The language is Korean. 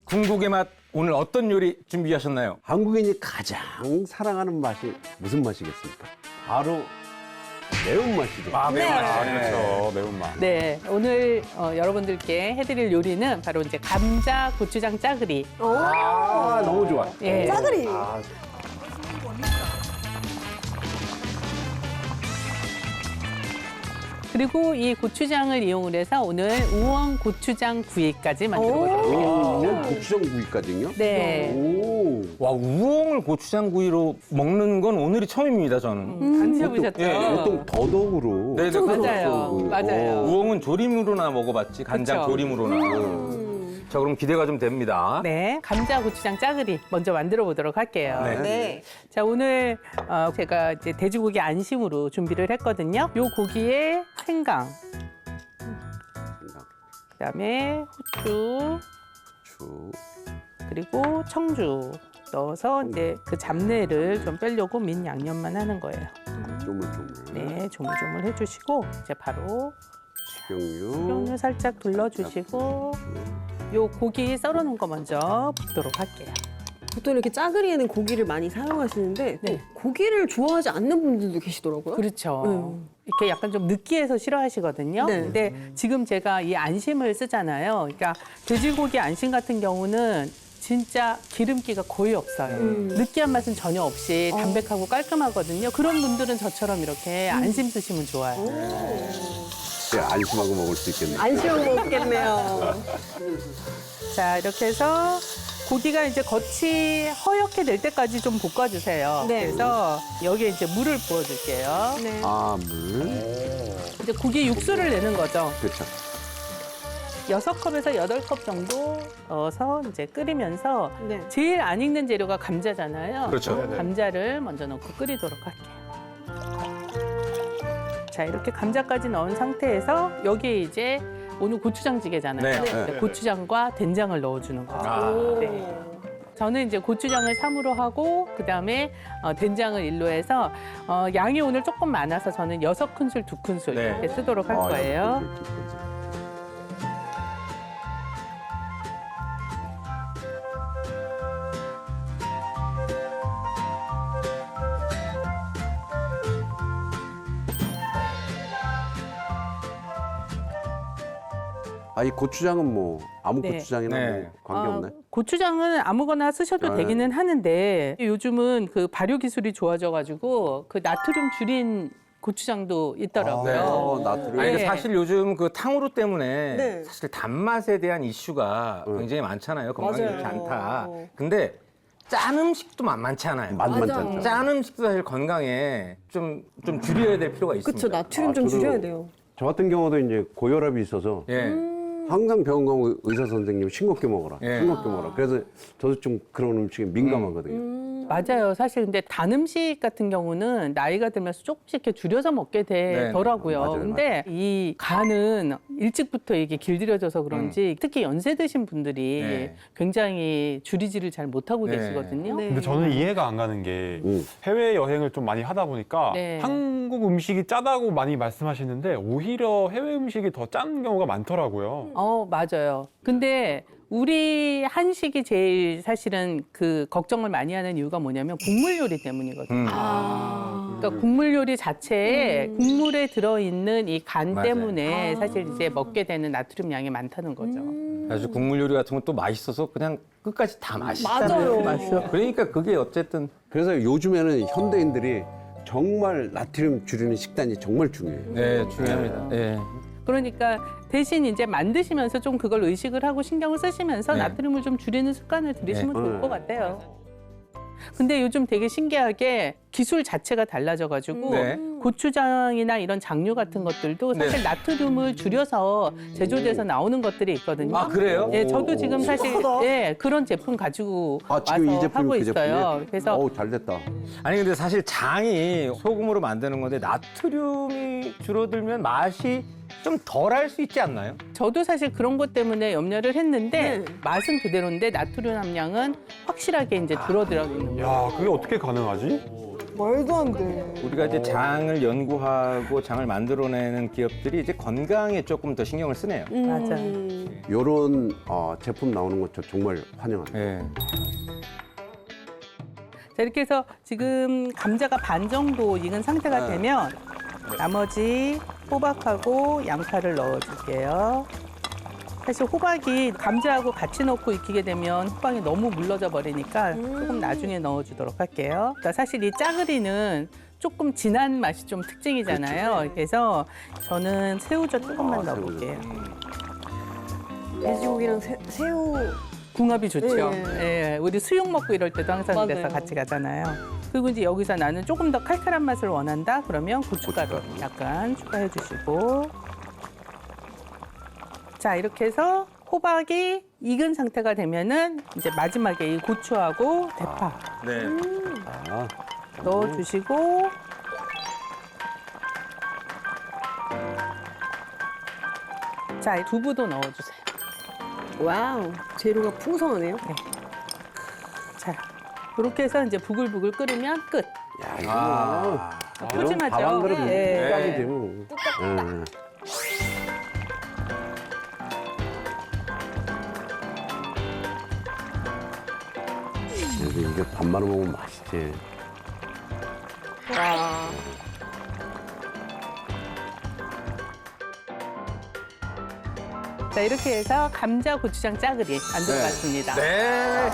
궁극의 맛 오늘 어떤 요리 준비하셨나요? 한국인이 가장 사랑하는 맛이 무슨 맛이겠습니까? 바로 매운맛이죠. 매운맛. 그렇죠. 매운맛. 네, 오늘 여러분들께 해드릴 요리는 바로 이제 감자 고추장 짜글이. 아, 너무 좋아. 예. 짜글이. 그리고 이 고추장을 이용을 해서 오늘 우엉 고추장 구이까지 만들어 보도록 할게요. 이건 고추장 구이까지요? 네. 오. 와, 우엉을 고추장구이로 먹는 건 오늘이 처음입니다, 저는. 안 드셔보셨죠? 예, 보통 더덕으로. 네, 네, 맞아요. 맞아요. 우엉은 조림으로나 먹어봤지, 간장 그쵸. 조림으로나. 자, 그럼 기대가 좀 됩니다. 네, 감자 고추장 짜글이 먼저 만들어 보도록 할게요. 네. 네. 자, 오늘 제가 이제 돼지고기 안심으로 준비를 했거든요. 요 고기에 생강, 그다음에 후추, 주. 그리고 청주 넣어서 이제 그 잡내를 좀 빼려고 민 양념만 하는 거예요. 조물조물. 네, 조물조물 해주시고 이제 바로 식용유. 식용유 살짝 둘러주시고 요 고기 썰어놓은 거 먼저 붓도록 할게요. 보통 이렇게 짜글이에는 고기를 많이 사용하시는데 네. 고기를 좋아하지 않는 분들도 계시더라고요. 그렇죠. 이렇게 약간 좀 느끼해서 싫어하시거든요. 네. 근데 지금 제가 이 안심을 쓰잖아요. 그러니까 돼지고기 안심 같은 경우는 진짜 기름기가 거의 없어요. 느끼한 맛은 전혀 없이 담백하고 깔끔하거든요. 그런 분들은 저처럼 이렇게 안심 쓰시면 좋아요. 네, 안심하고 먹을 수 있겠네요. 안심하고 먹겠네요. 자, 이렇게 해서 고기가 이제 겉이 허옇게 될 때까지 좀 볶아주세요. 네. 그래서 여기에 이제 물을 부어줄게요. 네. 아, 물. 이제 고기 육수를 내는 거죠. 그렇죠. 6컵에서 8컵 정도 넣어서 이제 끓이면서 네. 제일 안 익는 재료가 감자잖아요. 그렇죠. 감자를 먼저 넣고 끓이도록 할게요. 자, 이렇게 감자까지 넣은 상태에서 여기에 이제 오늘 고추장찌개잖아요. 네. 네, 고추장과 된장을 넣어주는 거죠. 네. 저는 이제 고추장을 3으로 하고 그다음에 된장을 1로 해서 양이 오늘 조금 많아서 저는 6큰술, 2큰술 네. 이렇게 쓰도록 할 아, 거예요. 아, 이 고추장은 뭐 아무 네. 고추장이나 네. 뭐 관계없나요? 고추장은 아무거나 쓰셔도 네. 되기는 하는데 요즘은 그 발효 기술이 좋아져가지고 그 나트륨 줄인 고추장도 있더라고요. 나트륨. 아니, 근데 네. 사실 요즘 그 탕후루 때문에 네. 사실 단맛에 대한 이슈가 굉장히 많잖아요. 건강에 맞아요. 좋지 않다. 근데 짠 음식도 만만치 않아요. 맛만 맞아. 짠. 짠 음식도 사실 건강에 좀 줄여야 될 필요가 있습니다. 그쵸, 나트륨 좀 저도- 줄여야 돼요. 저 같은 경우도 이제 고혈압이 있어서 예. 항상 병원 가면 의사 선생님 싱겁게 먹어라. 예. 싱겁게 먹어라. 그래서 저도 좀 그런 음식에 민감하거든요. 맞아요. 사실 근데 단 음식 같은 경우는 나이가 들면서 조금씩 이렇게 줄여서 먹게 되더라고요. 맞아요, 근데 이 간은 일찍부터 이게 길들여져서 그런지 특히 연세 드신 분들이 네. 굉장히 줄이지를 잘 못하고 네. 계시거든요. 네. 근데 저는 이해가 안 가는 게 해외 여행을 좀 많이 하다 보니까 네. 한국 음식이 짜다고 많이 말씀하시는데 오히려 해외 음식이 더 짠 경우가 많더라고요. 맞아요. 근데 우리 한식이 제일 사실은 그 걱정을 많이 하는 이유가 뭐냐면 국물 요리 때문이거든요. 그러니까 국물 요리 자체에 국물에 들어있는 이 간 맞아요. 때문에 사실 이제 먹게 되는 나트륨 양이 많다는 거죠. 아주 국물 요리 같은 건 또 맛있어서 그냥 끝까지 다 맛있잖아요. 맞아요. 그러니까 그게 어쨌든 그래서 요즘에는 현대인들이 정말 나트륨 줄이는 식단이 정말 중요해요. 네, 중요합니다. 예. 그러니까 대신 이제 만드시면서 좀 그걸 의식을 하고 신경을 쓰시면서 네. 나트륨을 좀 줄이는 습관을 들이시면 네. 좋을 것 같아요. 근데 요즘 되게 신기하게 기술 자체가 달라져가지고 네. 고추장이나 이런 장류 같은 것들도 사실 네. 나트륨을 줄여서 제조돼서 나오는 것들이 있거든요. 아, 그래요? 예, 저도 지금 사실 신기하다. 예, 그런 제품 가지고 아, 지금 이 와서 제품이 하고 그 있어요. 제품이? 그래서 어우, 잘 됐다. 아니 근데 사실 장이 소금으로 만드는 건데 나트륨이 줄어들면 맛이 좀 덜 할 수 있지 않나요? 저도 사실 그런 것 때문에 염려를 했는데 네. 맛은 그대로인데 나트륨 함량은 확실하게 이제 줄어들어 있는 거예요. 야, 그게 어떻게 가능하지? 말도 안 돼. 우리가 이제 장을 연구하고 장을 만들어내는 기업들이 이제 건강에 조금 더 신경을 쓰네요. 맞아. 요런 제품 나오는 거 저 정말 환영합니다. 예. 자, 이렇게 해서 지금 감자가 반 정도 익은 상태가 되면 나머지 호박하고 양파를 넣어줄게요. 사실 호박이 감자하고 같이 넣고 익히게 되면 호박이 너무 물러져 버리니까 조금 나중에 넣어주도록 할게요. 그러니까 사실 이 짜글이는 조금 진한 맛이 좀 특징이잖아요. 그래서 저는 새우젓 조금만 넣어볼게요. 돼지고기랑 새우. 궁합이 좋죠. 네. 예, 우리 수육 먹고 이럴 때도 항상 맞아요. 그래서 같이 가잖아요. 그리고 이제 여기서 나는 조금 더 칼칼한 맛을 원한다? 그러면 고춧가루 약간 추가해 주시고. 자, 이렇게 해서 호박이 익은 상태가 되면은 이제 마지막에 이 고추하고 대파 네. 아, 넣어주시고. 자, 두부도 넣어주세요. 와우, 재료가 풍성하네요. 자, 이렇게 해서 이제 부글부글 끓으면 끝. 야, 이거 푸짐하죠? 밥한 그릇 예. 딱이 되면. 이게 밥 말아 먹으면 맛있지. 와. 자, 이렇게 해서 감자 고추장 짜글이 만들어봤습니다. 네.